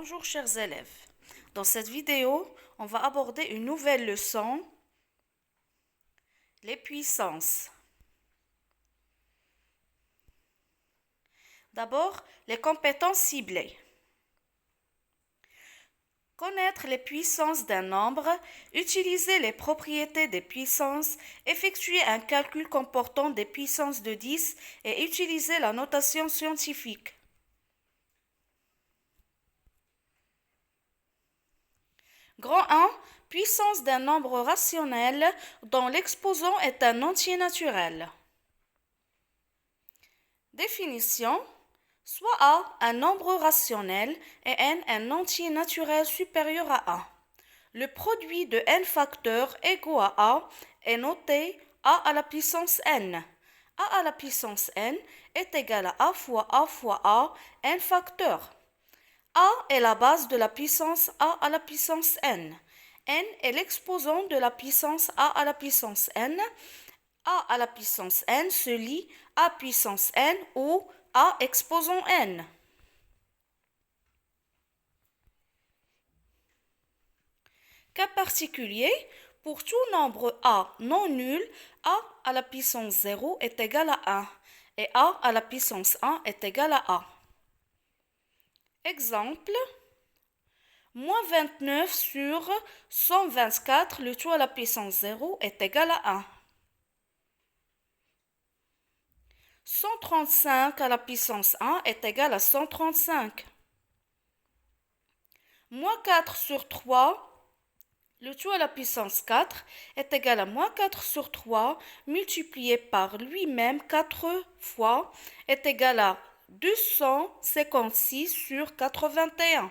Bonjour chers élèves. Dans cette vidéo, on va aborder une nouvelle leçon, les puissances. D'abord, les compétences ciblées. Connaître les puissances d'un nombre, utiliser les propriétés des puissances, effectuer un calcul comportant des puissances de 10 et utiliser la notation scientifique. Grand 1, puissance d'un nombre rationnel dont l'exposant est un entier naturel. Définition. Soit A un nombre rationnel et n un entier naturel supérieur à A. Le produit de n facteurs égaux à A est noté A à la puissance n. A à la puissance n est égal à A fois A, n facteurs. A est la base de la puissance A à la puissance n. N est l'exposant de la puissance A à la puissance n. A à la puissance n se lit A puissance n ou A exposant n. Cas particulier, pour tout nombre A non nul, A à la puissance 0 est égal à 1 et A à la puissance 1 est égal à A. Exemple, moins 29 sur 124, le tout à la puissance 0 est égal à 1. 135 à la puissance 1 est égal à 135. Moins 4 sur 3, le tout à la puissance 4 est égal à moins 4 sur 3 multiplié par lui-même 4 fois est égal à 256 sur 81.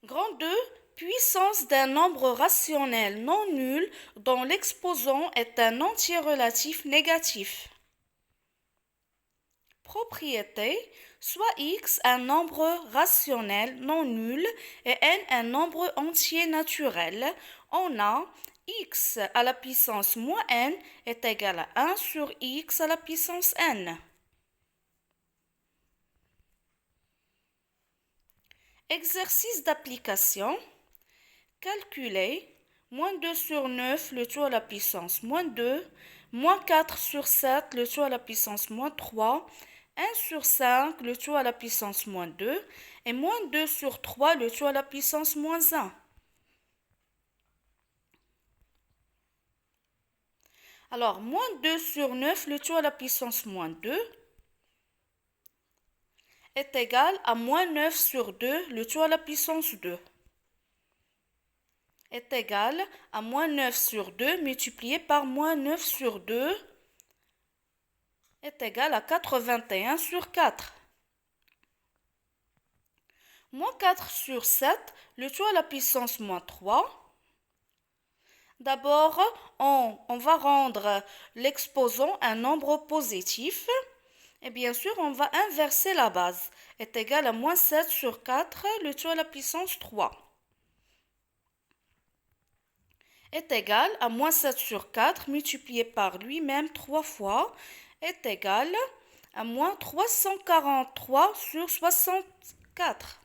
Grand 2, puissance d'un nombre rationnel non nul dont l'exposant est un entier relatif négatif. Propriété, soit x un nombre rationnel non nul et n un nombre entier naturel, on a x à la puissance moins n est égal à 1 sur x à la puissance n. Exercice d'application. Calculer moins 2 sur 9 le tout à la puissance moins 2, moins 4 sur 7 le tout à la puissance moins 3, 1 sur 5 le tout à la puissance moins 2 et moins 2 sur 3 le tout à la puissance moins 1. Alors, moins 2 sur 9 le tout à la puissance moins 2 est égal à moins 9 sur 2 le tout à la puissance 2. Est égal à moins 9 sur 2 multiplié par moins 9 sur 2 est égal à 81 sur 4. Moins 4 sur 7, le tout à la puissance moins 3. D'abord, on va rendre l'exposant un nombre positif. Et bien sûr, on va inverser la base. Est égal à moins 7 sur 4, le tout à la puissance 3. Est égal à moins 7 sur 4 multiplié par lui-même 3 fois est égal à moins 343 sur 64.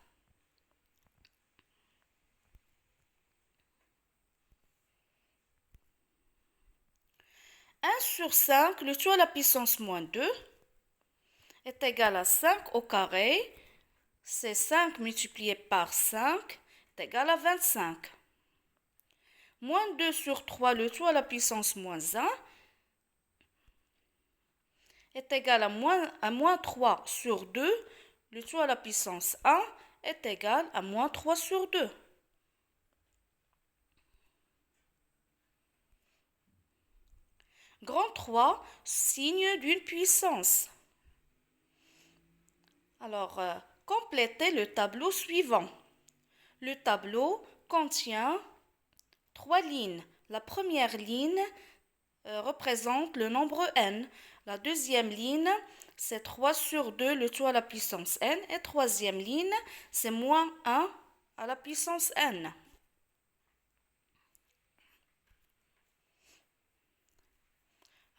« 1 sur 5, le tout à la puissance moins 2, est égal à 5 au carré. C'est 5 multiplié par 5 est égal à 25. Moins 2 sur 3, le tout à la puissance moins 1, est égal à moins 3 sur 2, le tout à la puissance 1 est égal à moins 3 sur 2. Grand 3, signe d'une puissance. Alors, complétez le tableau suivant. Le tableau contient 3 lignes. La première ligne représente le nombre n. La deuxième ligne, c'est 3 sur 2, le tout à la puissance n. Et troisième ligne, c'est moins 1 à la puissance n.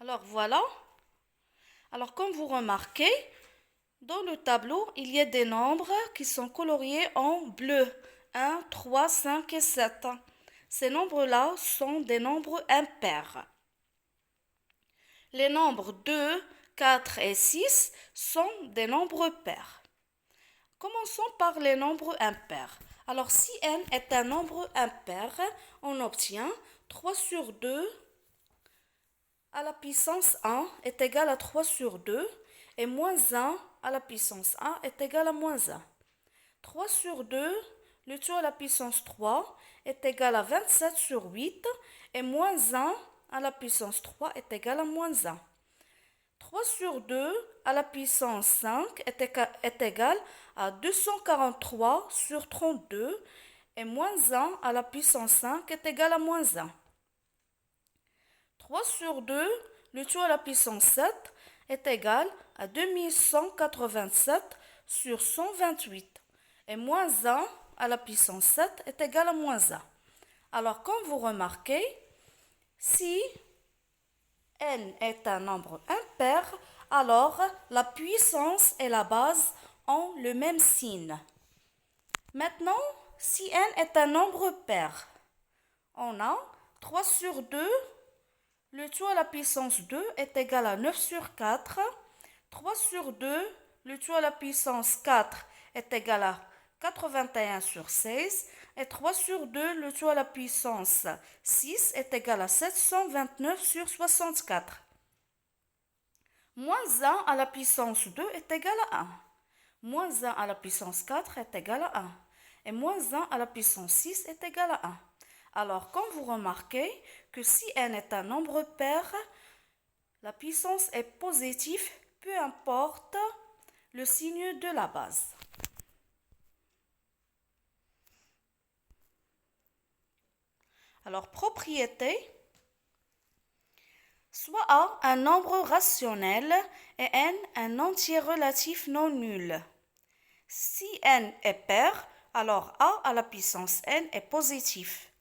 Alors voilà. Alors, comme vous remarquez, dans le tableau, il y a des nombres qui sont coloriés en bleu. 1, 3, 5 et 7. Ces nombres-là sont des nombres impairs. Les nombres 2, 4 et 6 sont des nombres pairs. Commençons par les nombres impairs. Alors, si n est un nombre impair, on obtient 3 sur 2 à la puissance 1 est égal à 3 sur 2 et moins 1 à la puissance 1 est égal à moins 1. 3 sur 2, le tout à la puissance 3 est égal à 27 sur 8 et moins 1 à la puissance 3 est égal à moins 1. 3 sur 2 à la puissance 5 est égal à 243 sur 32 et moins 1 à la puissance 5 est égal à moins 1. 3 sur 2, le tout à la puissance 7 est égal à 2187 sur 128 et moins 1 à la puissance 7 est égal à moins 1. Alors, comme vous remarquez, si n est un nombre impair, alors la puissance et la base ont le même signe. Maintenant, si n est un nombre pair, on a 3 sur 2, le tout à la puissance 2 est égal à 9 sur 4. 3 sur 2, le tout à la puissance 4 est égal à 81 sur 16. Et 3 sur 2, le tout à la puissance 6 est égal à 729 sur 64. Moins 1 à la puissance 2 est égal à 1. Moins 1 à la puissance 4 est égal à 1. Et moins 1 à la puissance 6 est égal à 1. Alors, comme vous remarquez que si n est un nombre pair, la puissance est positive, peu importe le signe de la base. Alors, propriété, soit A un nombre rationnel et n un entier relatif non nul. Si n est pair, alors A à la puissance n est positif.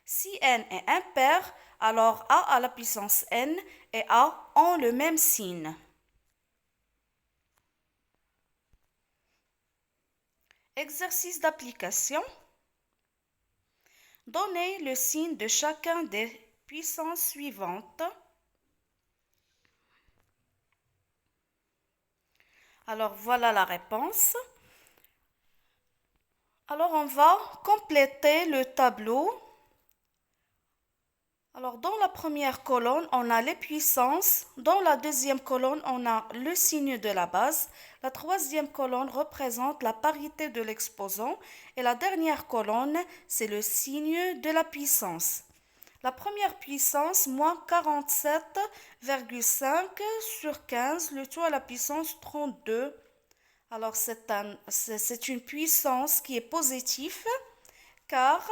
Si n est impair, alors A à la puissance n et A ont le même signe. Exercice d'application. Donnez le signe de chacun des puissances suivantes. Alors voilà la réponse. Alors on va compléter le tableau. Alors dans la première colonne, on a les puissances. Dans la deuxième colonne, on a le signe de la base. La troisième colonne représente la parité de l'exposant. Et la dernière colonne, c'est le signe de la puissance. La première puissance, moins 47,5 sur 15, le tout à la puissance 32. Alors c'est une puissance qui est positive car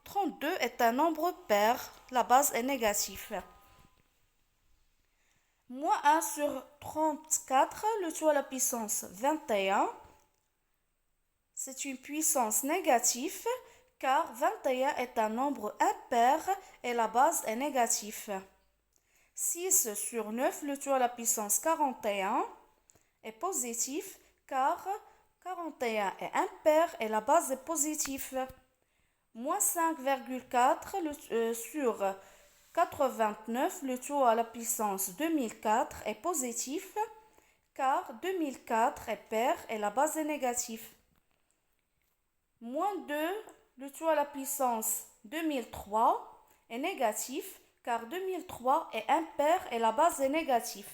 32 est un nombre pair, la base est négative. Moins 1 sur 34, le tout à la puissance 21, c'est une puissance négative car 21 est un nombre impair et la base est négative. 6 sur 9, le tout à la puissance 41 est positif car 41 est impair et la base est positive. Moins 5,4 sur 89, le tout à la puissance 2004 est positif car 2004 est pair et la base est négative. Moins 2, le tout à la puissance 2003 est négatif car 2003 est impair et la base est négative.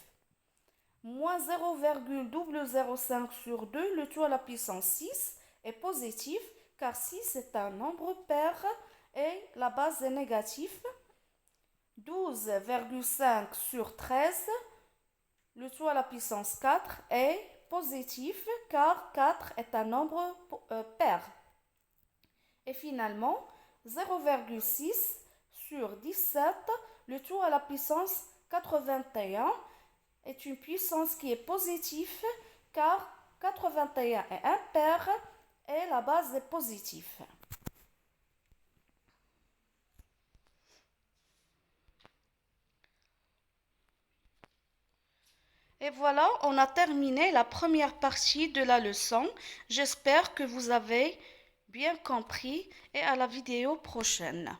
Moins 0,005 sur 2, le tout à la puissance 6 est positif car 6 est un nombre pair et la base est négative. 12,5 sur 13, le tout à la puissance 4 est positif car 4 est un nombre pair. Et finalement, 0,6 sur 17, le tout à la puissance 81 est une puissance qui est positive car 81 est impair et la base est positive. Et voilà, on a terminé la première partie de la leçon. J'espère que vous avez bien compris et à la vidéo prochaine.